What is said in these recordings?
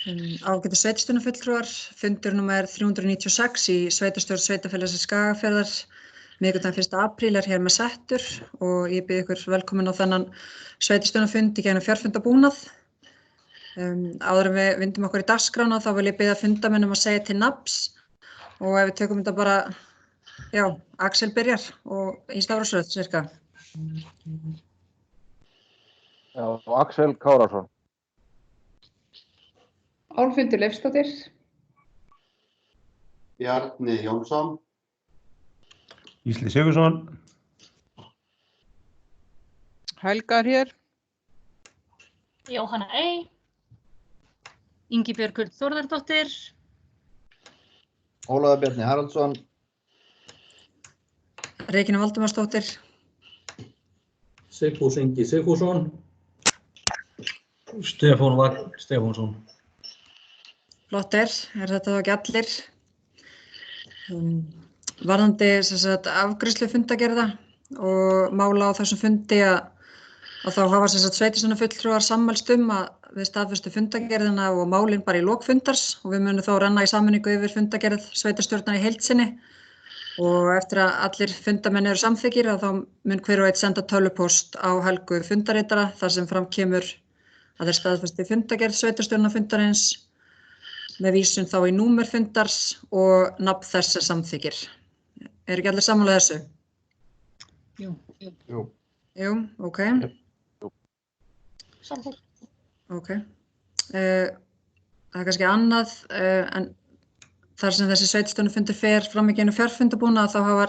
Ágætu sveitarstjórnarfulltrúar, fundur númer 396 í sveitarstjórn Sveitarfélagsins Skagafjarðar, miðvikudaginn 1. apríl hér með settur og ég býð ykkur velkomin á þennan sveitarstjórnarfund í gegnum fjarfundabúnað. Áður en við vindum okkur í dagskrána þá vil ég biðja fundamönnum að segja til nafns og ef við tökum þetta bara, já, Axel byrjar og í stafrófsröð, cirka. Já, Axel Kárason. Álfhildur Leifsdóttir. Bjarni Jónsson. Gísli Sigurðsson. Helga hér. Jóhanna Ey. Ingibjörg Þórðardóttir. Ólafur Bjarni Haraldsson. Regína Valdimarsdóttir. Sigfús Ingi Sigfússon. Stefán Vagn Stefánsson. Flott þetta þá ekki allir. Varðandi afgreiðslu fundagerða og mála á þessum fundi að þá hafa sveitarstjórnarfulltrúar sammælst að við staðfestu fundagerðina og málin bara í lok fundars og við munum þá renna í sameiningu yfir fundagerð sveitarstjórnar í heild sinni og eftir að allir fundamenn eru samþykkir þá mun hver og einn senda tölvupóst á Helgu fundarritara þar sem fram kemur að þeir staðfesti fundagerð sveitarstjórnarfundarins með vísun þá í númer fundars og nafn þess sem samþykkir. Eru ekki allir sammála þessu? Jú. Jú, ok. Samþykkt. Ok. Það kannski annað, en þar sem þessi sveitarstjórnarfundur fer fram í gegnum fjarfundabúnað þá hafa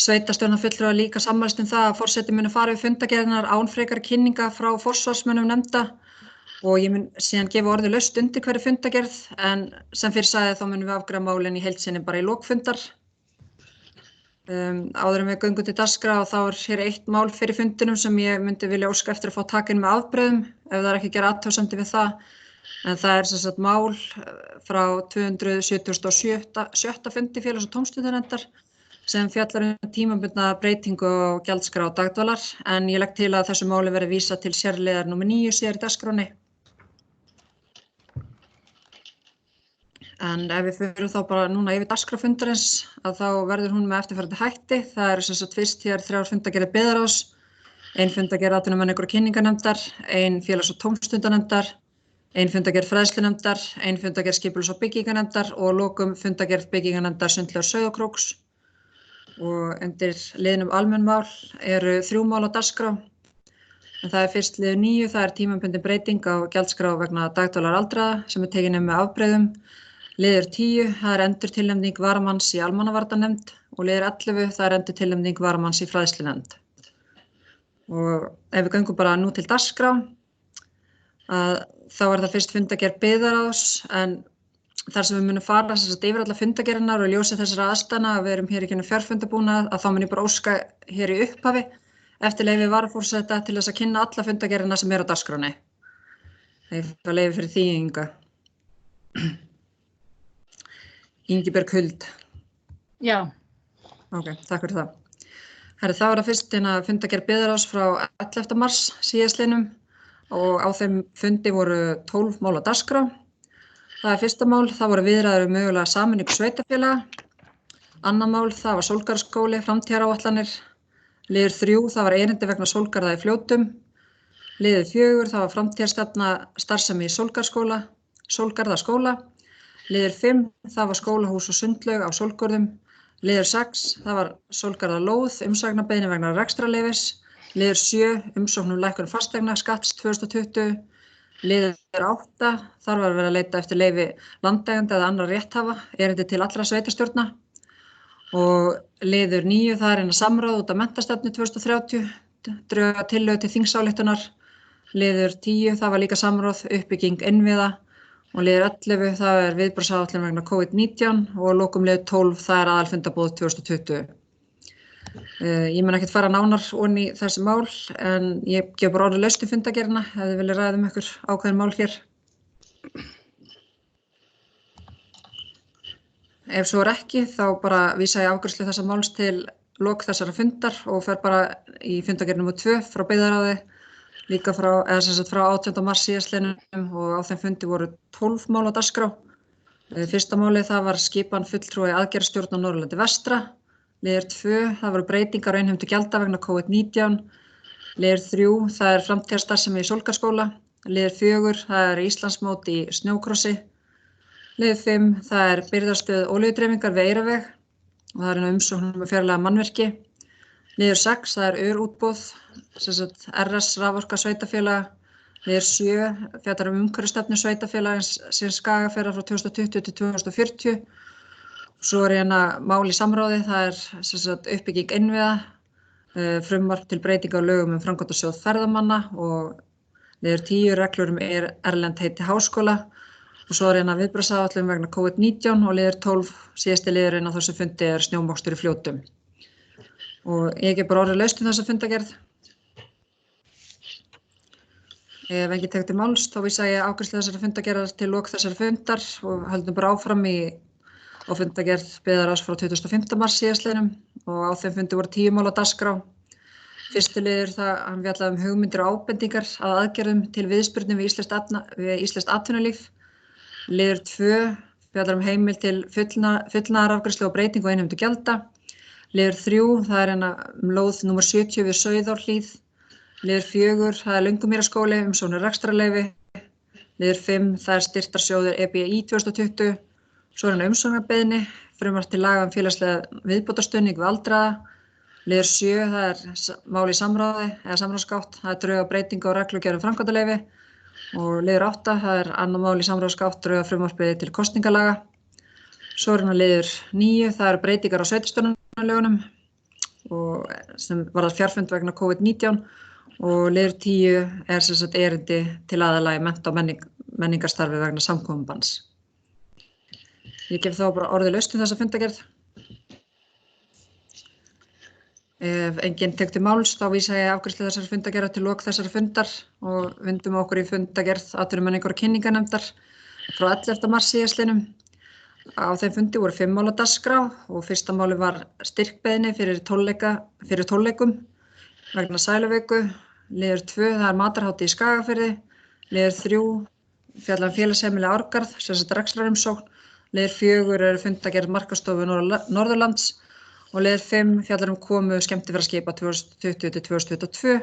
sveitarstjórnarfulltrúar líka sammælst það að forseti muni fara við fundagerðirnar án frekari kynninga frá forsvarsmönnum nefnda og ég mun síðan gefa orðið laust undir hverri fundagerð en sem fyrr sagði þá munum við afgreiða málin í heild sinni bara í lok fundar. Áður en við göngum til dagskrá og þá hér eitt mál fyrir fundinum sem ég myndi vilja óska eftir að fá taka inn með afbrigðum ef það ekki gera athugasemdir við það. En það sem sagt mál frá 277. fundi félags- og tómstundanefndar sem fjallar tímabundna breytingu á gjaldskrá dagdvalar en ég legg til að þessu máli verði vísað til sérliðar númer 9 síðar í dagskránni. En ef við förum þá bara núna yfir dagskrárfundarins að þá verður hún með eftirfarandi hætti. Það eru sem sagt fyrst hér 3 fundagerðir byggðarráðs, 1 fundagerð atvinnumenningar- og kynningarnefndar, 1 félags- og tómstundanefndar, 1 fundagerð fræðslunefndar, 1 fundagerð skipulags- og byggingarnefndar og að lokum fundagerð byggingarnefndar Sundlaugar Sauðárkróks. Og undir liðnum almenn mál eru 3 mál á dagskrá. En það fyrst liður 9, það tímabundin breyting á gjaldskrá vegna dagdvalar aldraða sem tekin með afbrigðum. Liður 10, það endurtilnefning varamanns í almannavarnanefnd og liður 11, það endurtilnefning varamanns í fræðslunefnd. Og ef við göngum bara nú til dagskrá, þá það fyrst fundagerð byggðarráðs en þar sem við munum fara yfir alla fundagerðirnar og ljósi þessara aðstæðna að við erum hér í gegnum fjarfundabúnað að þá mun ég bara óska hér í upphafi eftir leyfi varaforseta til þess að kynna alla fundagerðirna sem eru á dagskránni. Það fá leyfi fyrir því Inga. Ingibjörg Huld. Já. Ok, takk fyrir það. Þá það fyrst fundagerð byggðarráðs frá 11. mars síðastliðnum og á þeim fundi voru 12 mál á dagskrá. Það fyrsta mál, það voru viðræður mögulega sameiningu sveitarfélaga. Annað mál, það var Sólgarðaskóli, framtíðaráætlanir. Liður 3, það var erindi vegna Sólgarða í Fljótum. Liður 4, það var framtíðarstefna starfsemi í Sólgarðaskóla. Liður 5, það var skólahús og sundlaug á Sólgörðum. Liður 6, það var Sólgarðalóð, umsagnarbeiðni vegna rekstrarleyfis. Liður 7, umsókn lækkun fasteigna skatts 2020. Liður 8, þar var verið að leita eftir leyfi landeiganda eða annarra rétthafa, erindi til allra sveitarstjórna. Og liður 9, það eina samráð út af menntastefnu 2030, drög að tillögu til þingsályktunar. Liður 10, það var líka samráð, uppbygging innviða. Og liður 11, það viðbragðsáætlun vegna COVID-19 og að lokum liður 12, það aðalfundaboð 2020. Ég mun ekkert fara nánar ofan í þessi mál en ég gef bara orðið laust í fundagerðina ef þið viljið ræða ykkur ákveðin mál hér. Ef svo ekki þá bara vísa ég afgreiðslu þessa máls til lok þessara fundar og fer bara í fundagerð númer 2 frá byggðarráði. líka frá 18. mars síðastliðnum og á þeim fundi voru 12 mál á dagskrá. Fyrsta málið það var skipan fulltrúa í aðgerðastjórn á Norðurlandi vestra. Liður 2, það voru breytingar á innheimtu gjalda vegna COVID-19. Liður 3, það er framtíðarstarfsemi í Sólgarðsskóla. Liður 4, það er Íslandsmót í snjókrossi. Liður 5, það er birgðastöð olíudreifingar við Eyraveg og það er umsókn um fjarlæga mannvirki. Liður 6, það er örútboð, RS Raforka sveitarfélaga. Liður 7, fjallar umhverfisstefnu sveitarfélagsins sem Skagafjarðar frá 2020 til 2040. Svo er mál í samráði, það er uppbygging innviða, frumvarp til breytinga á lögum framkvæmdasjóð ferðamanna og liður 10, reglur erlend heiti háskóla. Og svo er viðbragðsáætlun vegna COVID-19 og liður 12, síðasti liðurinn á þessu fundi er snjómokstur í Fljótum. Og ég gef bara orðið laust þessa fundagerð. Ef enginn tekur til máls, þá vísa ég afgreiðslu þessara fundagerðar til lok þessara fundar og höldum bara áfram á fundagerð byggðarráðs frá 25. mars síðastliðnum og á þeim fundi voru 10 mál á dagskrá. Fyrsti liður hann fjallaði hugmyndir og ábendingar að aðgerðum til viðspyrnu við íslenskt atvinnulíf. Liður 2 fjallar heimild til fullnaðarafgreiðslu og breytingu á innheimtu gjalda. Liður 3, það er lóð nr. 70 við Sauðárhlíð. Liður 4, það er Löngumýrarskóli, umsókn rekstrarleyfi. Liður 5, það er styrktarsjóður EBI 2020. Svo er umsóknarbeiðni, frumvarp til laga félagslega viðbótarstuðning við aldraða. Liður 7, það er mál í samráði eða samráðsgátt, það er drög að breytingu á reglugerð framkvæmdaleyfi. Og liður 8, það er annað mál í samráðsgátt, drög að frumvarpið til kosningalaga. Svo er liður 9, það eru breytingar á sveitarstjórnarlögunum sem varðar fjarfund vegna COVID-19. Og liður 10 er erindi til aðila í mennta- og menningarstarfi vegna samkomubanns. Ég gef þá bara orðið laust þessa fundagerð. Ef enginn tekur til máls, þá vísa ég afgreiðslu þessara fundagerðar til lok þessara fundar og vindum okkur í fundagerð atvinnumenningar og kynningarnefndar frá 11. mars síðastliðnum. Á þeim fundi voru 5 mál á dagskrá og fyrsta máli var styrkbeiðni fyrir tólleikum vegna sæluviku. Liður 2, það er matarhátíð í Skagafirði. Liður 3, fjallar félagsheimili Árgarð, rekstrarumsókn. Liður 4 er fundagerð markaðsstofu Norðurlands og liður 5 fjallar komu skemmtiferðaskipa 2020 til 2022.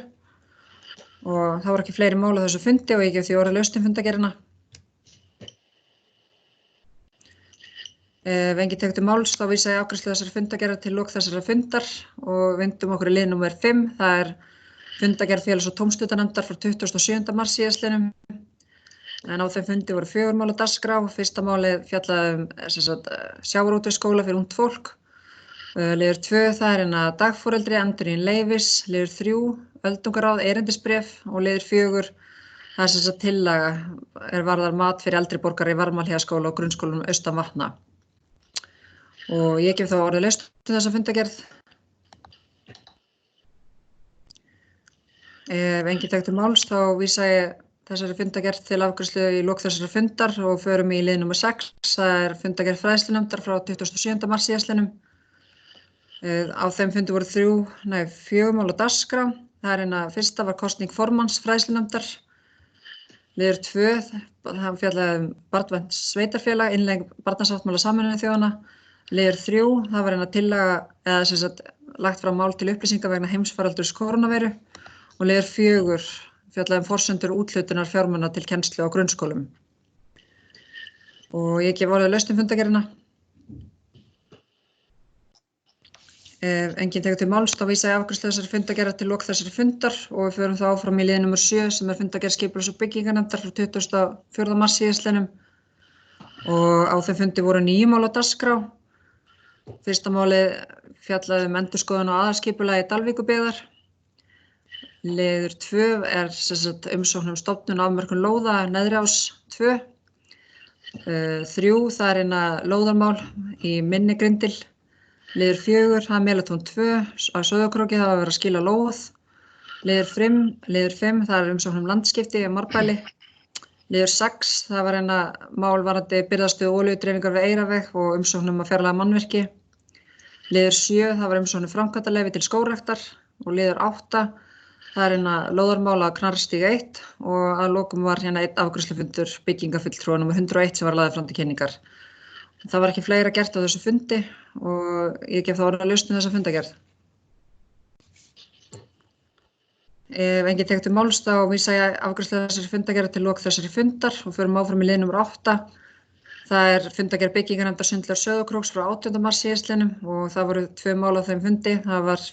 Og það voru ekki fleiri mál á þessu fundi og ég gef því orðið laust fundagerðina. Ef enginn tekur til máls, þá vísa ég afgreiðslu þessara fundagerðar til lok þessara fundar og vindum okkur í lið nr. 5. Það er fundagerð félags- og tómstundanefndar frá 27. mars síðastliðnum. En á þeim fundi voru 4 mál á dagskrá. Fyrsta málið fjallaði sjávarútvegsskóla fyrir ungt fólk. Liður 2, það er dagforeldri, endurnýjun leyfis. Liður 3, öldungaráð, erindisbréf og liður 4, það er tillaga varðar mat fyrir eldri borgara í Varmalheiðaskóla og grunnskólanum austan Vatna. Og ég gef þá orðið laust þessa fundagerð. Ef enginn tekur til máls, þá vísa ég þessari fundagerð til afgreiðslu í lok þessara fundar og förum í lið nr. 6. Það er fundagerð fræðslunefndar frá 27. mars síðastliðnum. Á þeim fundi voru 4 mál á dagskrá. Það er fyrsta var kosning formanns fræðslunefndar. Liður 2, það fjallaði barnvænt sveitarfélag, innlegg barnasáttmála Sameinuðu þjóðanna. Liður 3, það var tillaga eða lagt fram mál til upplýsinga vegna heimsfaraldurs koronaveiru. Og liður 4 fjallaði forsendur úthlutunar fjármuna til kennslu á grunnskólum. Og ég gef orðið laust fundagerðina. Ef enginn tekur til máls, þá vísa ég afgreiðslu þessari fundagerðar til lok þessari fundar og við förum þá áfram í lið nr. 7 sem er fundagerð skipulags- og byggingarnefndar frá 24. mars síðastliðnum. Og á þeim fundi voru 9 mál á dagskrá. Fyrsta málið fjallaði endurskoðun á aðalskipulagi Dalvíkurbyggðar. Liður 2 er umsókn stofnun afmörkun lóða Neðri-Ás 2. 3, það er lóðarmál í Minni Grindil. Liður 4, það er Melatón 2 á Sauðárkróki, það var verið að skila lóð. Liður 5, það er umsókn landskipti í Marbæli. Liður 6, það var mál varðandi birgðastöð olíudreifingar við Eyraveg og umsókn að fjarlæga mannvirki. Liður 7, það var umsókn framkvæmdaleyfi til skógræktar og liður 8, Það hérna lóðarmála Knarrstíg 1 og að lokum var hérna einn afgreiðslufundur byggingafulltrúa nr. 101 sem var lagður fram til kynningar. Það var ekki fleira gert á þessu fundi og ég gef það orðið að lausn þessa fundagerð. Ef enginn tekur til máls þá vísa ég afgreiðslu þessari fundagerð til lok þessari fundar og förum áfram í lið nr. 8. Það fundagerð byggingarnefndar Sundlaugar Sauðárkróks frá 18. mars síðastliðnum og það voru 2 mál á þeim fundi. Það var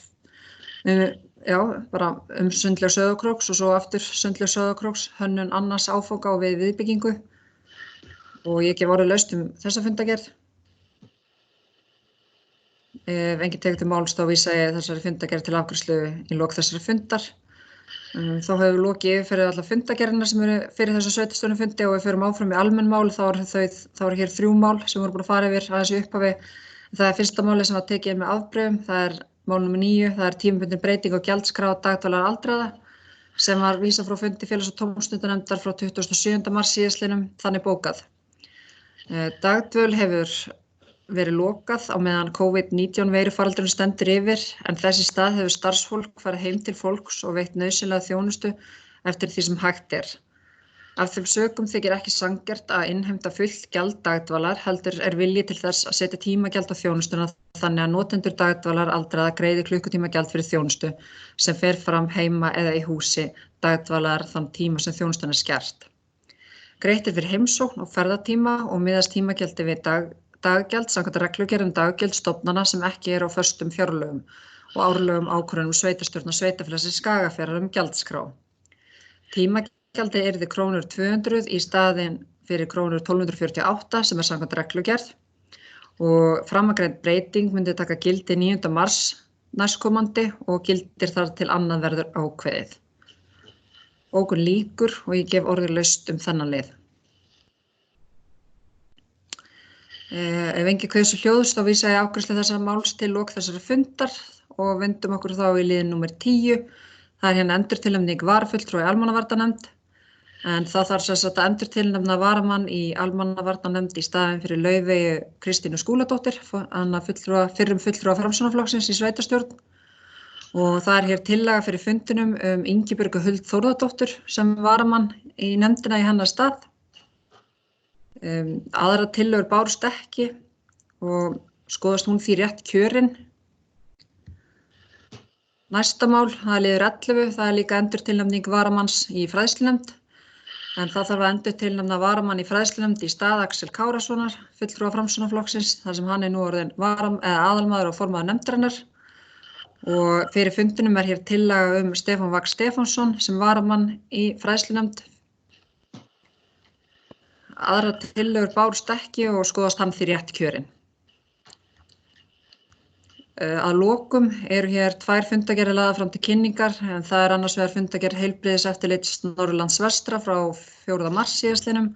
bara Sundlaugar Sauðárkróks og svo aftur Sundlaugar Sauðárkróks, hönnun annars áfanga og viðbyggingu. Og ég gef orðið laust þessa fundagerð. Ef enginn tekur til máls þá vísa ég þessari fundagerð til afgreiðslu í lok þessari fundar. Þá hefur lokið yfirferð allar fundagerðina sem eru fyrir þessu sveitarstjórnarfundi og við förum áfram í almenn mál. Þá eru hér 3 mál sem voru búin að fara yfir aðeins í upphafi. Það er fyrsta málið sem var tekið með afbrigðum. Það er mál nr. 9. Það er tímabundin breyting á gjaldskrá dagdvalar aldraða sem var vísað frá fundi félags- og tómstundanefndar frá 27. mars síðastliðnum, þannig bókað. Dagdvöl hefur verið lokað á meðan COVID-19 veirufaraldurinn stendur yfir en þess í stað hefur starfsfólk farið heim til fólks og veitt nauðsynlega þjónustu eftir því sem hægt er. Af þeim sökum þykir ekki sanngjarnt að innheimta fullt gjald dagdvalar heldur er vilji til þess að setja tímagjald á þjónustuna þannig að notendur dagdvalar aldraða greiði klukkutímagjald fyrir þjónustu sem fer fram heima eða í húsi dagdvalar þann tíma sem þjónustan er skert. Greitt er fyrir heimsókn og ferðatíma og miðast tímagjaldi við daggjald samkvæmt reglugerð daggjöld stofnana sem ekki eru á föstum fjárlögum og árlegum ákvörðunum sveitarstjórnar sveitarfélagsins Skagafjarðar gjaldskrá. Tímagjaldi yrði krónur 200 í staðinn fyrir krónur 1248 sem er samkvæmt reglugerð og framangreind breyting myndi taka gildi 9. mars næstkomandi og gildir þar til annað verður ákveðið. Bókun lýkur og ég gef orðið laust þennan lið. Ef enginn kveður hljóðs þá vísa ég afgreiðslu þessa máls til lok þessara fundar og vendum okkur þá í lið nr. 10. Það er hérna endurtilnefning varafulltrúa í almannavarnanefnd en það þarf sem sagt að endurtilnefna varamann í almannavarnanefnd í staðinn fyrir Laufeyju Kristínu Skúladóttir, fyrrum fulltrúa Framsóknarflokksins í sveitarstjórn. Og það er hér tillaga fyrir fundinum Ingibjörgu Huld Þórðardóttur sem varamann í nefndina í hennar stað. Aðra tillögur bárust ekki og skoðast hún því rétt kjörin. Næsta mál, það er liður 11, það er líka endurtilnefning varamanns í fræðslunefnd en það þarf að endurtilnefna varamann í fræðslunefnd í stað Axel Kárasonar, fulltrúa Framsóknarflokksins, þar sem hann er nú orðinn aðalmaður og formaður nefndarinnar. Og fyrir fundinum er hér tillaga Stefán Vagn Stefánsson sem varamann í fræðslunefnd. Aðra tillögur bárust ekki og skoðast hann því rétt kjörin. Að lokum eru hér 2 fundagerðir lagðar fram til kynningar en það er annars vegar fundagerð Heilbrigðiseftirlits Norðurlands vestra frá 4. mars síðastliðnum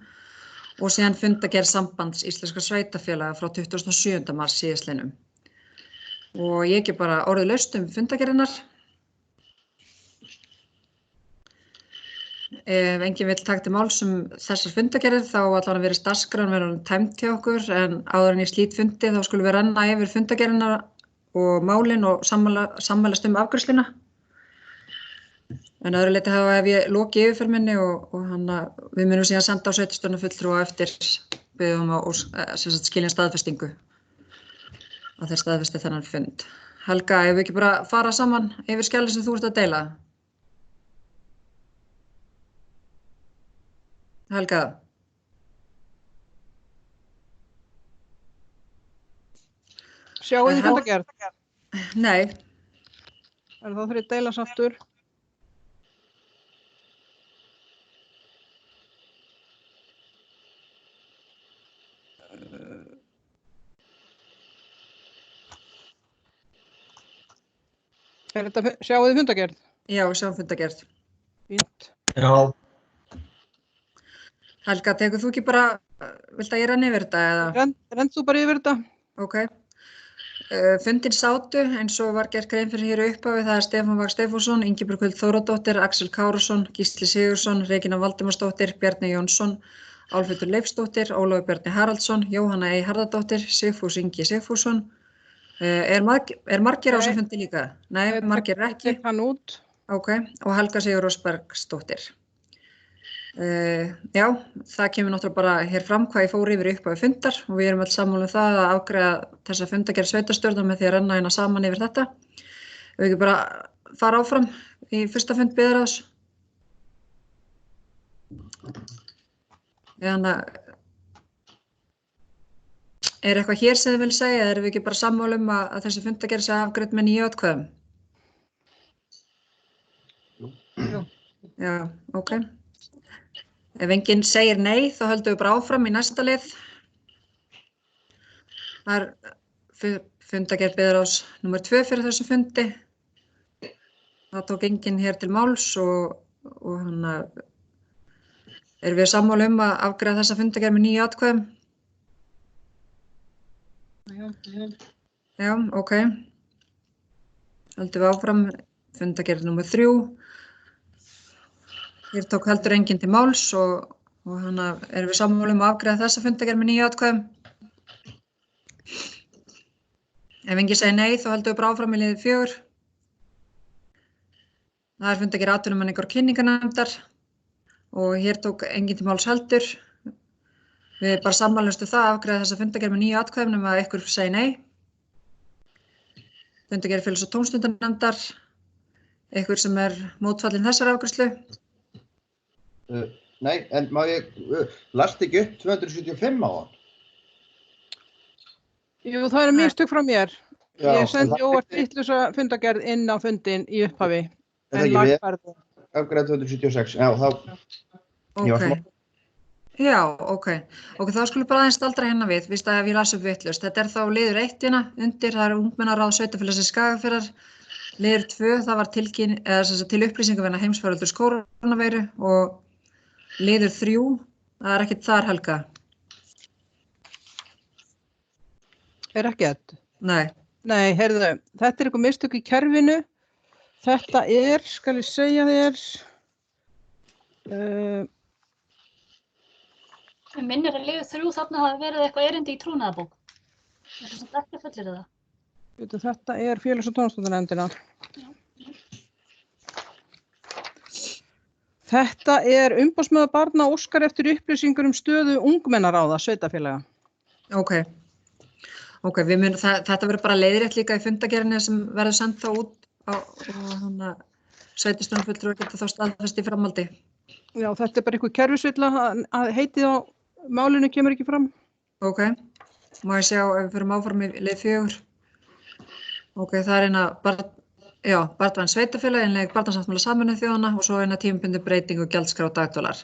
og síðan fundagerð Sambands íslenskra sveitarfélaga frá 27. mars síðastliðnum. Og ég gef bara orðið laust fundagerðirnar. Ef enginn vill taka til máls þessar fundagerðir þá allan að vera dagskrán verður tæmd hjá okkur en áður en ég slít fundi þá skulum við renna yfir fundagerðina og málin og sammælast afgreiðsluna. En öðru leyti hef ég lokið yfirferð minni og við munum síðan senda á sveitarstjórnarfulltrúa eftir biðjum á skilja staðfestingu að þeir staðfesti þennan fund. Helga, ef við ekki bara fara saman yfir skjalið sem þú ert að deila? Helga. Sjáið þið fundagerð? Nei. Er það fyrir deilans aftur? Sjáið þið fundagerð? Já, sjáum fundagerð. Fínt. Já. Helga, tekur þú ekki bara, vilt að ég renni yfir þetta eða? Renn þú bara yfir þetta? Ok. Fundin sátu eins og var gert grein fyrir hér upphafi, það er Stefán Vagn Stefánsson, Ingibjörg Huld Þórðardóttir, Axel Kárason, Gísli Sigurðsson, Regína Valdimarsdóttir, Bjarni Jónsson, Álfhildur Leifsdóttir, Ólafur Bjarni Haraldsson, Jóhanna Ey Harðardóttir, Sigfús Ingi Sigfússon. Er margir á þessum fundi líka? Nei, margir ekki. Tek hann út. Ok, og Helga Sigur Rósbergsdóttir. Já, það kemur náttúrulega bara hér fram hvað ég fór yfir upphafi fundar og við erum öll sammála um það að afgreiða þessa fundargerð sveitarstjórnar með því að renna hérna saman yfir þetta. Ef við ekki bara fara áfram í fyrsta fund byggðarráðs. Er eitthvað hér sem þið vil segja eða erum við ekki bara sammála um að þessi fundargerð sé afgreidd með 9 atkvæðum? Jú. Já, ok. Ef enginn segir nei, þá höldum við bara áfram í næsta lið. Það er fundargerð byggðarráðs númer 2 fyrir þessu fundi. Það tók enginn hér til máls og erum við sammála um að afgreiða þessa fundargerð með 9 atkvæðum? Já, ok. Höldum við áfram fundargerð númer 3. Hér tók heldur enginn til máls og erum við sammála um að afgreiða þessa fundargerð með 9 atkvæðum. Ef enginn segir nei, þá höldum við bara áfram í liði 4. Það er fundargerð atvinnumenningar og kynningarnefndar og hér tók enginn til máls heldur. Við bara sammælumst það að afgreiða þessa fundargerð með 9 atkvæðum nema að ykkur segir nei. Fundargerð félags- og tómstundanefndar, ykkur sem er mótfallinn þessari afgreiðslu. Nei, en má ég, last ekki upp 275 á hann? Jú, það eru mistök frá mér. Já, Ég sendi óvart vitlausa fundargerð inn á fundin í upphafi. Er það En ekki við? lagfærði. Afgreiða 276, já, þá, Ég var Ok. Já, ok. Ok, þá skulum bara aðeins staldra hérna við, víst að ég las upp vitlaust. Þetta er þá liður 1 hérna undir, það er ungmennaráð sveitarfélagsins Skagafjarðar. Liður 2, það var til upplýsingar vegna heimsfaraldurs kórónuveiru og liður 3, það er ekkert þar, Helga. Er ekkert? Nei. Nei, heyrðu, þetta er eitthvað mistök í kerfinu. Þetta er, skal ég segja þér, Mér minnir að liður 3 þarna hafi verið eitthvað erindi í trúnaðarbók. Er það samt ekki fullir það? þetta er félags- og tómstundanefndina. Þetta er umboðsmaður barna óskar eftir upplýsingur um stöðu ungmennaráða sveitarfélaga. Ok, þetta verður bara leiðrétt líka í fundargerðinni sem verður send þá út og sveitarstjórnarfulltrúar geta þá staðfest í framhaldi. Já, þetta er bara eitthvað kerfisvilla að heitið á málinu kemur ekki fram. Ok, má ég sjá ef við förum áfram í lið 4. Ok, það er barnvæn sveitarfélag, innlegg barnasáttmála Sameinuðu þjóðanna og svo tímabundin breyting og gjaldskrá dagdvalar.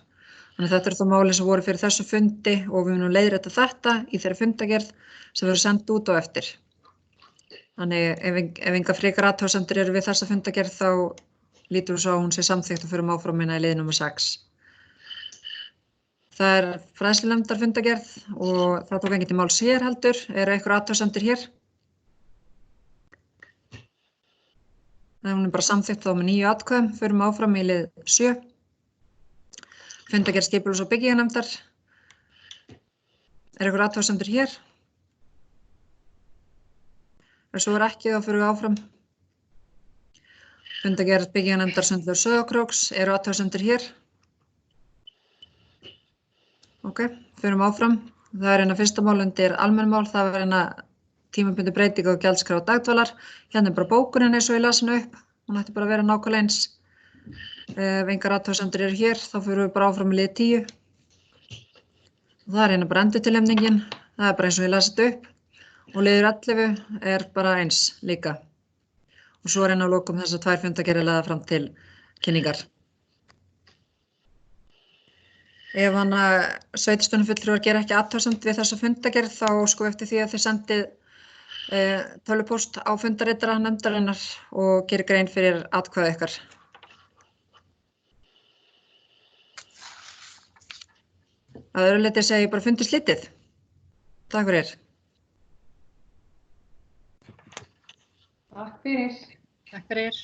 Þannig þetta eru þá máli sem voru fyrir þessu fundi og við munum leiðrétta þetta í þeirri fundargerð sem verður send út á eftir. Þannig ef enga frekar athugasemdir eru við þessa fundargerð þá lítur við svo að hún sé samþykkt og förum áfram í lið númer 6. Það er fræðslunefndar fundargerð og það tók enginn til máls hér heldur. Eru einhver athugasemdir hér? Hún er bara samþykkt þá með 9 atkvæðum, förum áfram í lið 7. Fundargerð skipulags- og byggingarnefndar. Er einhver athugasemdir hér? Ef svo er ekki þá förum við áfram. Fundargerð byggingarnefndar Sundlaug Sauðárkróks. Eru athugasemdir hér? Ok, förum áfram. Það er fyrsta mál undir almennmál, það var tímabundin breyting og gjaldskrá dagdvalar. Hérna er bara bókunin eins og ég las hana upp. Hún ætti bara að vera nákvæmlega eins. Ef engar athugasemdir eru hér, þá förum við bara áfram í lið 10. Það er bara endurtilnefningin. Það er bara eins og ég las þetta upp. Og liður 11 er bara eins líka. Og svo er að lokum þess að 2 fundargerðir lagðar fram til kynningar. Ef sveitarstjórnarfulltrúar gera ekki athugasemd við þessa fundargerð þá óskum við eftir því að þið sendið tölvupóst á fundarritara nefndarinnar og gerir grein fyrir atkvæði ykkar. Að öðru leyti segi ég bara fundi slitið. Takk fyrir. Takk fyrir. Takk fyrir.